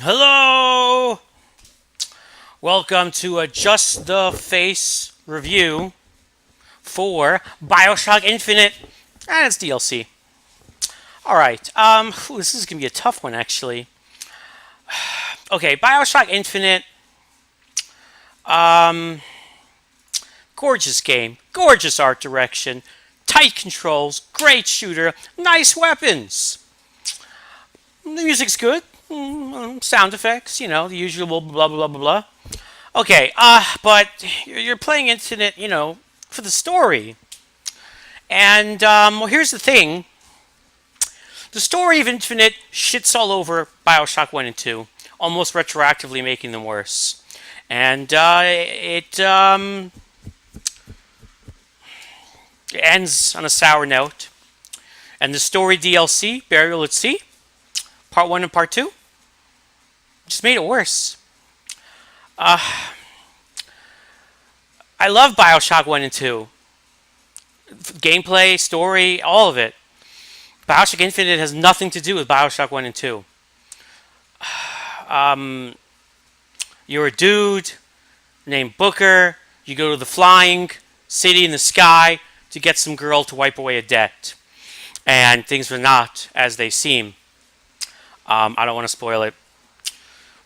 Hello! Welcome to a Just the Face review for Bioshock Infinite and its DLC. Alright, this is gonna be a tough one actually. Okay, Bioshock Infinite, um, gorgeous game, gorgeous art direction, tight controls, great shooter, nice weapons. The music's good, sound effects, the usual blah blah blah blah blah. Okay, but you're playing Infinite, for the story. And, well, here's the thing. The story of Infinite shits all over Bioshock 1 and 2, almost retroactively making them worse. And, it ends on a sour note. And the story DLC, Burial at Sea, Part 1 and Part 2, just made it worse. I love Bioshock 1 and 2. Gameplay, story, all of it. Bioshock Infinite has nothing to do with Bioshock 1 and 2. You're a dude named Booker. You go to the flying city in the sky to get some girl to wipe away a debt. And things were not as they seem. I don't want to spoil it.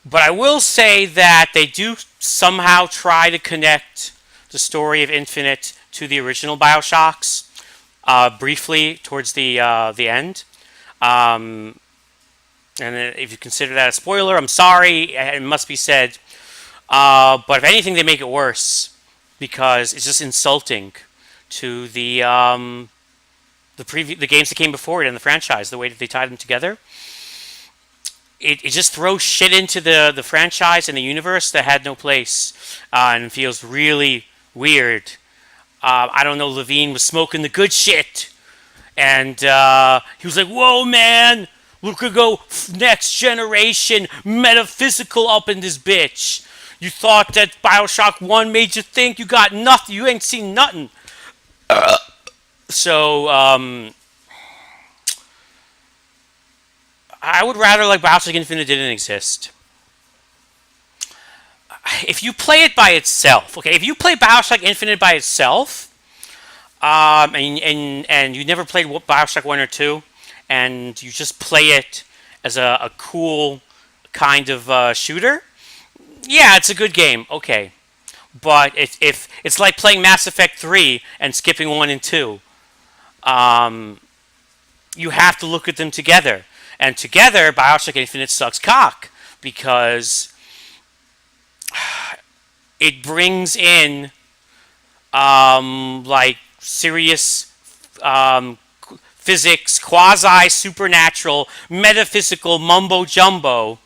But I will say that they do somehow try to connect the story of Infinite to the original Bioshocks briefly towards the end. And if you consider that a spoiler, I'm sorry. It must be said. But if anything, they make it worse because it's just insulting to the games that came before it and the franchise. The way that they tied them together, it just throws shit into the franchise and the universe that had no place, and feels really weird. I don't know, Levine was smoking the good shit. And he was like, whoa, man, we're going to go next generation, metaphysical up in this bitch. You thought that Bioshock 1 made you think you got nothing. You ain't seen nothing. So, I would rather like Bioshock Infinite didn't exist. If you play it by itself, okay, if you play Bioshock Infinite by itself, and you never played Bioshock 1 or 2, and you just play it as a cool kind of shooter, yeah, it's a good game, okay. But if it's like playing Mass Effect 3 and skipping 1 and 2, you have to look at them together. And together, Bioshock Infinite sucks cock because it brings in like serious physics, quasi supernatural, metaphysical mumbo jumbo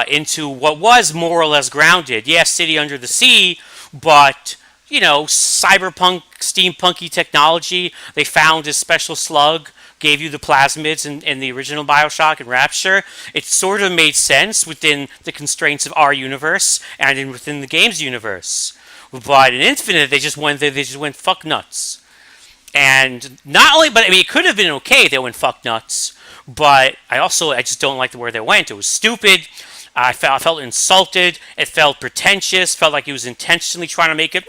into what was more or less grounded. Yes, City Under the Sea, but cyberpunk, steampunky technology. They found this special slug, gave you the plasmids in the original Bioshock and Rapture. It sort of made sense within the constraints of our universe and within the game's universe. But in Infinite, they just went fuck nuts. And not only, but I mean, it could have been okay if they went fuck nuts. But I just don't like where they went. It was stupid. I felt insulted. It felt pretentious. Felt like he was intentionally trying to make it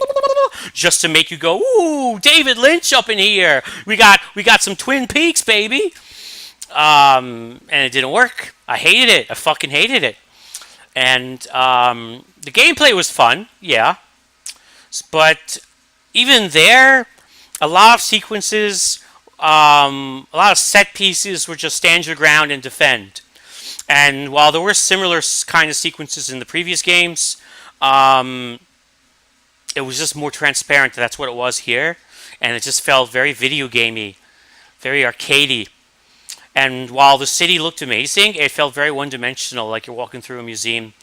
just to make you go, ooh, David Lynch up in here. We got some Twin Peaks, baby. And it didn't work. I hated it. I fucking hated it. And the gameplay was fun, yeah. But even there, a lot of sequences, a lot of set pieces were just stand your ground and defend. And while there were similar kind of sequences in the previous games, it was just more transparent that that's what it was here. And it just felt very video gamey, very arcadey. And while the city looked amazing, it felt very one-dimensional, like you're walking through a museum.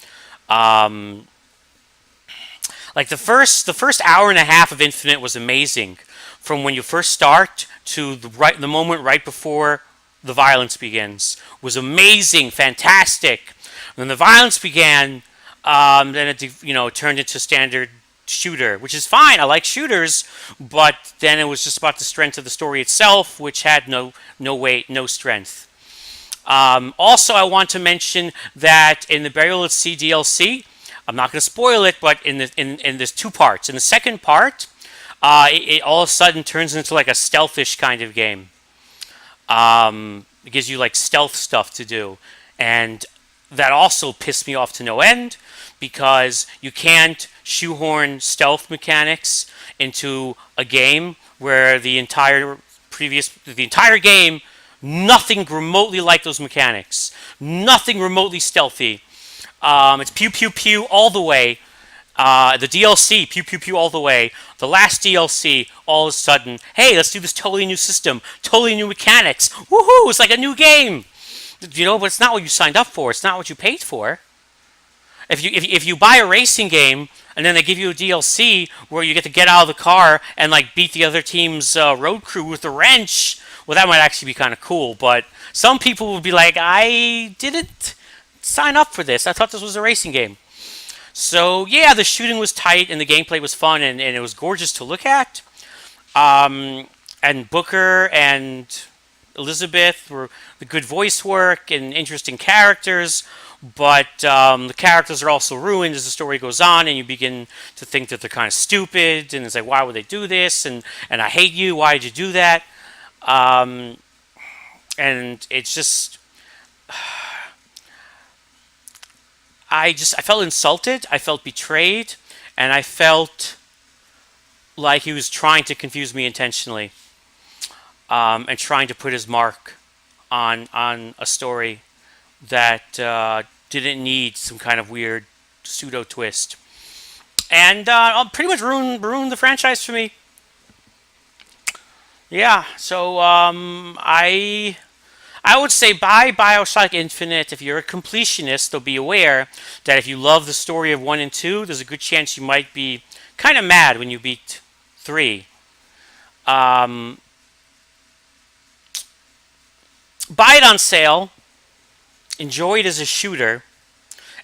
Like the first hour and a half of Infinite was amazing, from when you first start to the moment right before the violence begins was amazing, fantastic. When the violence began, then it turned into standard shooter, which is fine. I like shooters, but then it was just about the strength of the story itself, which had no weight, no strength. Also, I want to mention that in the Burial at Sea DLC, I'm not going to spoil it, but in this two parts. In the second part, it all of a sudden turns into like a stealthish kind of game. It gives you like stealth stuff to do, and that also pissed me off to no end because you can't shoehorn stealth mechanics into a game where the entire game, nothing remotely like those mechanics, nothing remotely stealthy. It's pew pew pew all the way. The DLC, pew pew pew all the way. The last DLC, all of a sudden, hey, let's do this totally new system, totally new mechanics. Woohoo! It's like a new game. But it's not what you signed up for. It's not what you paid for. If you buy a racing game and then they give you a DLC where you get to get out of the car and like beat the other team's road crew with a wrench, well, that might actually be kind of cool. But some people would be like, I didn't sign up for this. I thought this was a racing game. So yeah, the shooting was tight and the gameplay was fun and it was gorgeous to look at. And Booker and Elizabeth were the good voice work and interesting characters, but the characters are also ruined as the story goes on, and you begin to think that they're kind of stupid, and it's like, why would they do this? And I hate you. Why did you do that? And it's just, I felt insulted. I felt betrayed, and I felt like he was trying to confuse me intentionally, and trying to put his mark on a story that didn't need some kind of weird pseudo twist, and pretty much ruined the franchise for me. Yeah, so I would say buy Bioshock Infinite if you're a completionist. Though be aware that if you love the story of 1 and 2, there's a good chance you might be kind of mad when you beat 3. Buy it on sale, enjoy it as a shooter,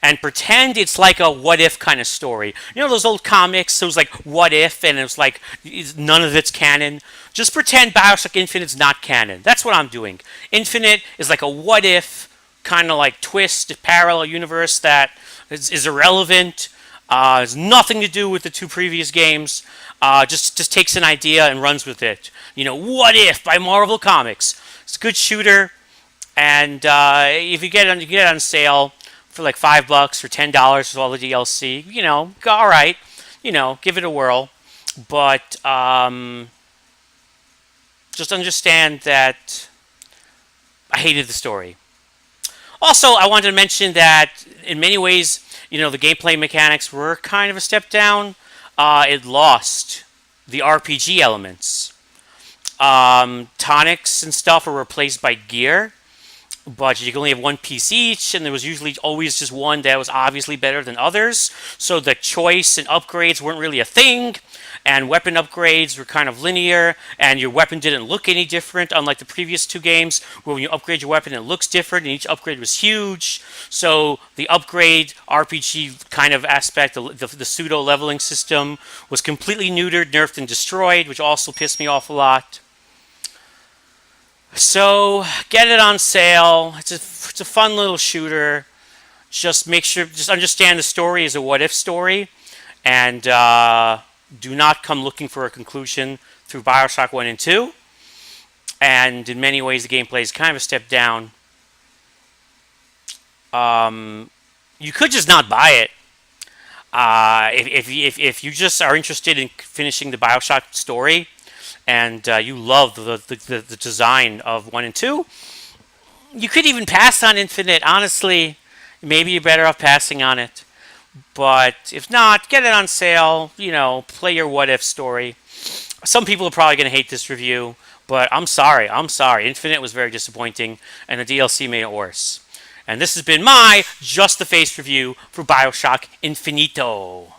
and pretend it's like a what if kind of story. You know those old comics, those like what if, and it's like none of it's canon. Just pretend Bioshock Infinite's not canon. That's what I'm doing. Infinite is like a what if kind of like twist, parallel universe that is irrelevant. Has nothing to do with the 2 previous games. Just takes an idea and runs with it. What if by Marvel Comics. It's a good shooter, and if you get it on sale for like $5 or $10 with all the DLC, go all right, give it a whirl, but just understand that I hated the story. Also, I wanted to mention that in many ways, the gameplay mechanics were kind of a step down. It lost the RPG elements. Tonics and stuff were replaced by gear, but you can only have one piece each, and there was usually always just one that was obviously better than others, so the choice and upgrades weren't really a thing, and weapon upgrades were kind of linear, and your weapon didn't look any different, unlike the previous 2 games, where when you upgrade your weapon it looks different, and each upgrade was huge. So the upgrade RPG kind of aspect, the pseudo leveling system, was completely neutered, nerfed, and destroyed, which also pissed me off a lot. So get it on sale. It's a fun little shooter. Just understand the story is a what if story, and do not come looking for a conclusion through Bioshock 1 and 2. And in many ways, the gameplay is kind of a step down. You could just not buy it. If you just are interested in finishing the Bioshock story, and you love the design of 1 and 2, you could even pass on Infinite. Honestly, maybe you're better off passing on it. But if not, get it on sale. Play your what if story. Some people are probably going to hate this review, but I'm sorry. Infinite was very disappointing, and the DLC made it worse. And this has been my Just the Face review for Bioshock Infinito.